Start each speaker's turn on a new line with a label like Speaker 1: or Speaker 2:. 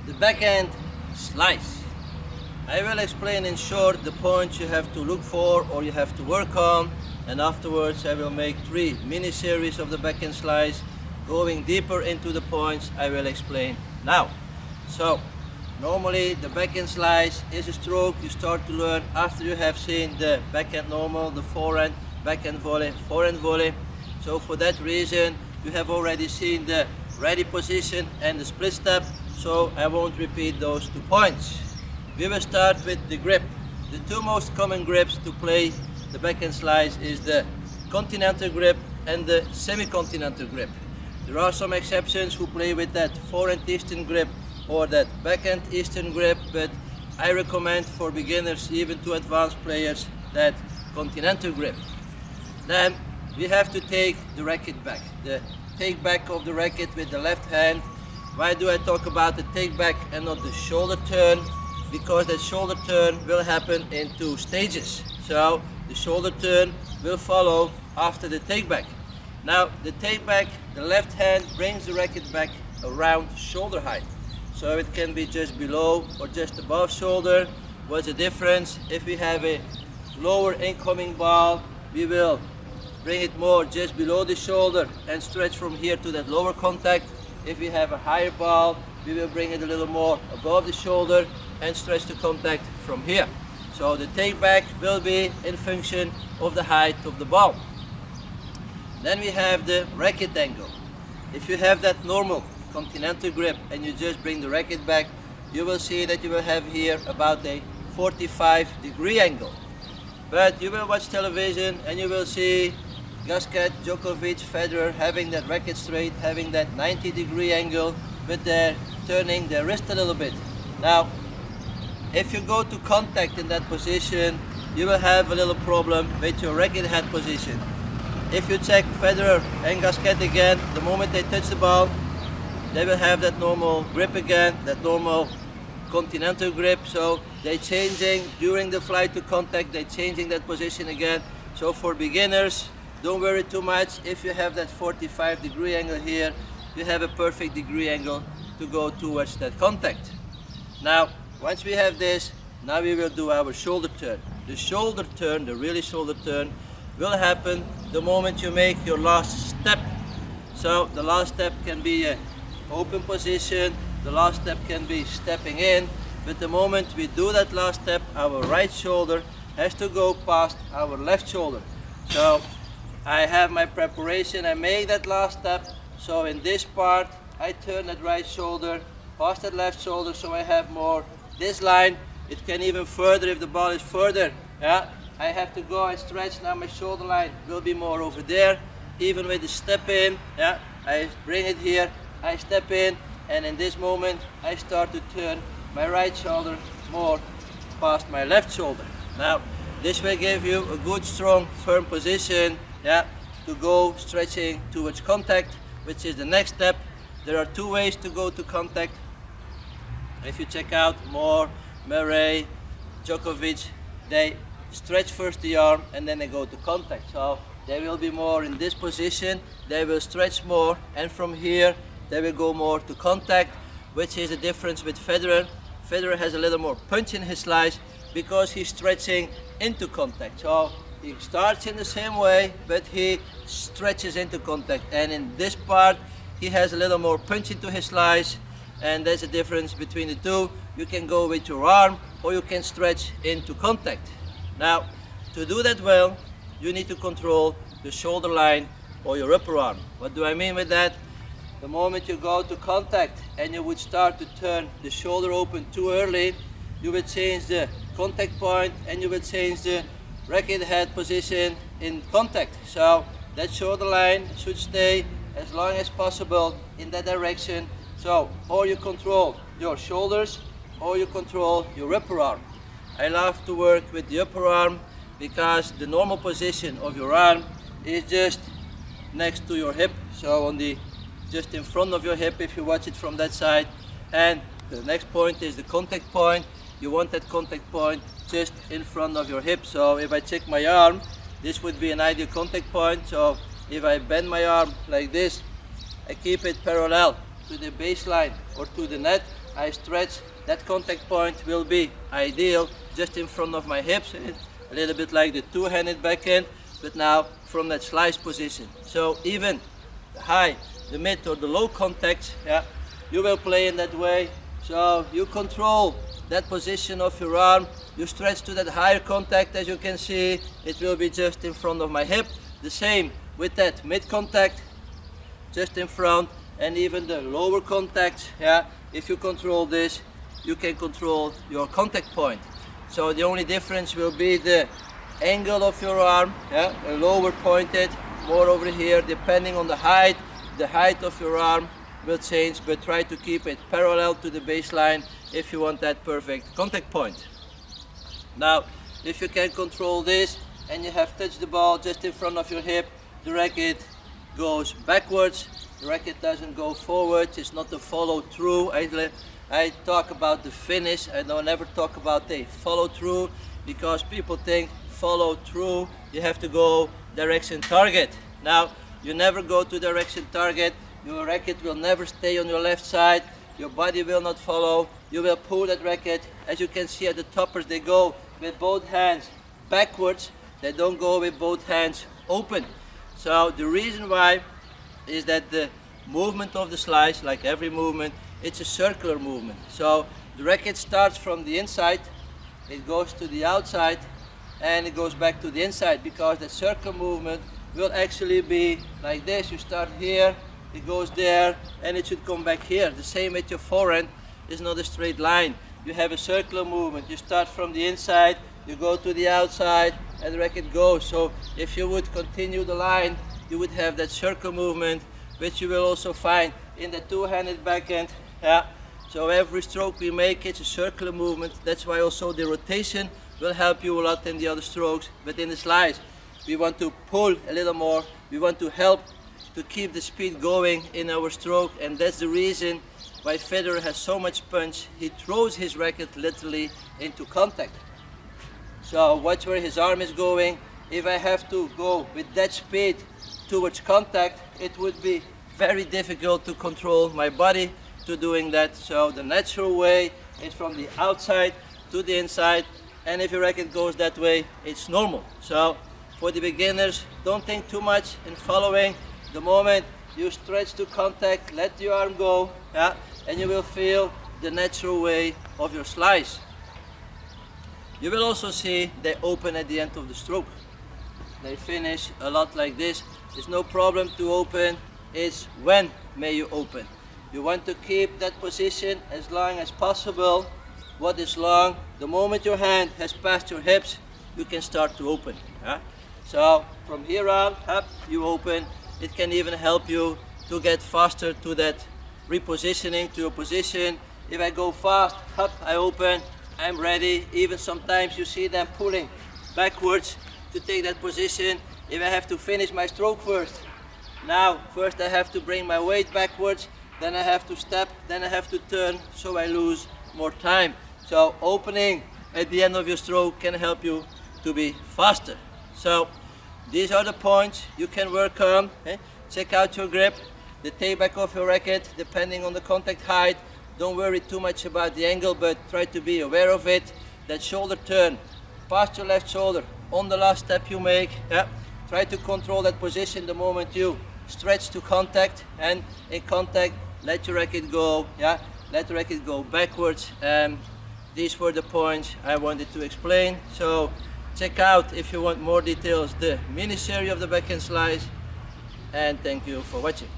Speaker 1: The backhand slice. I will explain in short the points you have to look for or you have to work on, and afterwards I will make 3 mini series of the backhand slice. Going deeper into the points I will explain now. So normally the backhand slice is a stroke you start to learn after you have seen the backhand normal, the forehand, backhand volley, forehand volley. So for that reason you have already seen the ready position and the split step, so I won't repeat those 2 points. We will start with the grip. The 2 most common grips to play the backhand slice is the continental grip and the semi-continental grip. There are some exceptions who play with that forehand eastern grip or that backhand eastern grip, but I recommend for beginners, even to advanced players, that continental grip. Then we have to take the racket back. The take back of the racket with the left hand. Why do I talk about the take back and not the shoulder turn? Because that shoulder turn will happen in 2 stages. So the shoulder turn will follow after the take back. Now the take back, the left hand brings the racket back around shoulder height. So it can be just below or just above shoulder. What's the difference? If we have a lower incoming ball, we will bring it more just below the shoulder and stretch from here to that lower contact. If we have a higher ball, we will bring it a little more above the shoulder and stretch the contact from here. So the take back will be in function of the height of the ball. Then we have the racket angle. If you have that normal continental grip and you just bring the racket back, you will see that you will have here about a 45-degree angle. But you will watch television and you will see Gasquet, Djokovic, Federer having that racket straight, having that 90-degree angle, but they're turning their wrist a little bit. Now, if you go to contact in that position, you will have a little problem with your racket head position. If you check Federer and Gasquet again, the moment they touch the ball, they will have that normal grip again, that normal continental grip. So they're changing during the flight to contact, they're changing that position again. So for beginners, don't worry too much. If you have that 45-degree angle here, you have a perfect degree angle to go towards that contact. Now, once we have this, now we will do our shoulder turn. The shoulder turn, the really shoulder turn, will happen the moment you make your last step. So the last step can be an open position, the last step can be stepping in, but the moment we do that last step, our right shoulder has to go past our left shoulder. So I have my preparation, I make that last step, so in this part I turn that right shoulder past that left shoulder, so I have more this line. It can even further if the ball is further. Yeah, I have to go and stretch. Now my shoulder line will be more over there. Even with the step in, yeah, I bring it here, I step in, and in this moment I start to turn my right shoulder more past my left shoulder. Now this will give you a good, strong, firm position, yeah, to go stretching towards contact, which is the next step. There are 2 ways to go to contact. If you check out Moore, Murray, Djokovic, they stretch first the arm and then they go to contact. So they will be more in this position, they will stretch more, and from here they will go more to contact, which is the difference with Federer. Federer has a little more punch in his slice because he's stretching into contact. So he starts in the same way, but he stretches into contact. And in this part, he has a little more punch into his slice, and there's a difference between the 2. You can go with your arm or you can stretch into contact. Now, to do that well, you need to control the shoulder line or your upper arm. What do I mean with that? The moment you go to contact and you would start to turn the shoulder open too early, you will change the contact point and you will change the racket head position in contact. So that shoulder line should stay as long as possible in that direction. So, or you control your shoulders or you control your upper arm. I love to work with the upper arm because the normal position of your arm is just next to your hip. So on the just in front of your hip if you watch it from that side. And the next point is the contact point. You want that contact point just in front of your hip. So if I check my arm, this would be an ideal contact point. So if I bend my arm like this, I keep it parallel to the baseline or to the net, I stretch, that contact point will be ideal just in front of my hips, a little bit like the two-handed backhand, but now from that slice position. So even the high, the mid or the low contacts, yeah, you will play in that way. So you control that position of your arm, you stretch to that higher contact. As you can see, it will be just in front of my hip. The same with that mid contact, just in front, and even the lower contacts, yeah, if you control this, you can control your contact point. So the only difference will be the angle of your arm, yeah, a lower pointed, more over here, depending on the height of your arm will change, but try to keep it parallel to the baseline if you want that perfect contact point. Now, if you can control this and you have touched the ball just in front of your hip, the racket goes backwards, the racket doesn't go forward, it's not a follow through. I talk about the finish, I don't ever talk about the follow through, because people think follow through, you have to go direction target. Now, you never go to direction target, your racket will never stay on your left side, your body will not follow, you will pull that racket. As you can see at the toppers, they go with both hands backwards, they don't go with both hands open. So the reason why is that the movement of the slice, like every movement, it's a circular movement. So the racket starts from the inside, it goes to the outside, and it goes back to the inside, because the circle movement will actually be like this. You start here, it goes there, and it should come back here. The same with your forehand, is not a straight line. You have a circular movement. You start from the inside, you go to the outside, and the racket goes. So if you would continue the line, you would have that circle movement, which you will also find in the two-handed backhand. Yeah. So every stroke we make, it's a circular movement. That's why also the rotation will help you a lot in the other strokes. But in the slice, we want to pull a little more. We want to help to keep the speed going in our stroke, and that's the reason why Federer has so much punch. He throws his racket literally into contact. So watch where his arm is going. If I have to go with that speed towards contact, it would be very difficult to control my body to doing that. So the natural way is from the outside to the inside, and if your racket goes that way, it's normal. So for the beginners, don't think too much in following. The moment you stretch to contact, let your arm go, yeah, and you will feel the natural way of your slice. You will also see they open at the end of the stroke. They finish a lot like this. There's no problem to open, it's when may you open. You want to keep that position as long as possible. What is long? The moment your hand has passed your hips, you can start to open. Yeah? So from here on, up, you open. It can even help you to get faster to that repositioning to your position. If I go fast, up, I open, I'm ready. Even sometimes you see them pulling backwards to take that position. If I have to finish my stroke first, now first I have to bring my weight backwards, then I have to step, then I have to turn, so I lose more time. So opening at the end of your stroke can help you to be faster. So these are the points you can work on. Check out your grip, the take back of your racket, depending on the contact height. Don't worry too much about the angle, but try to be aware of it. That shoulder turn, past your left shoulder, on the last step you make. Yeah. Try to control that position the moment you stretch to contact, and in contact, let your racket go. Yeah, let the racket go backwards. These were the points I wanted to explain. So check out, if you want more details, the mini series of the Backhand Slice, and thank you for watching.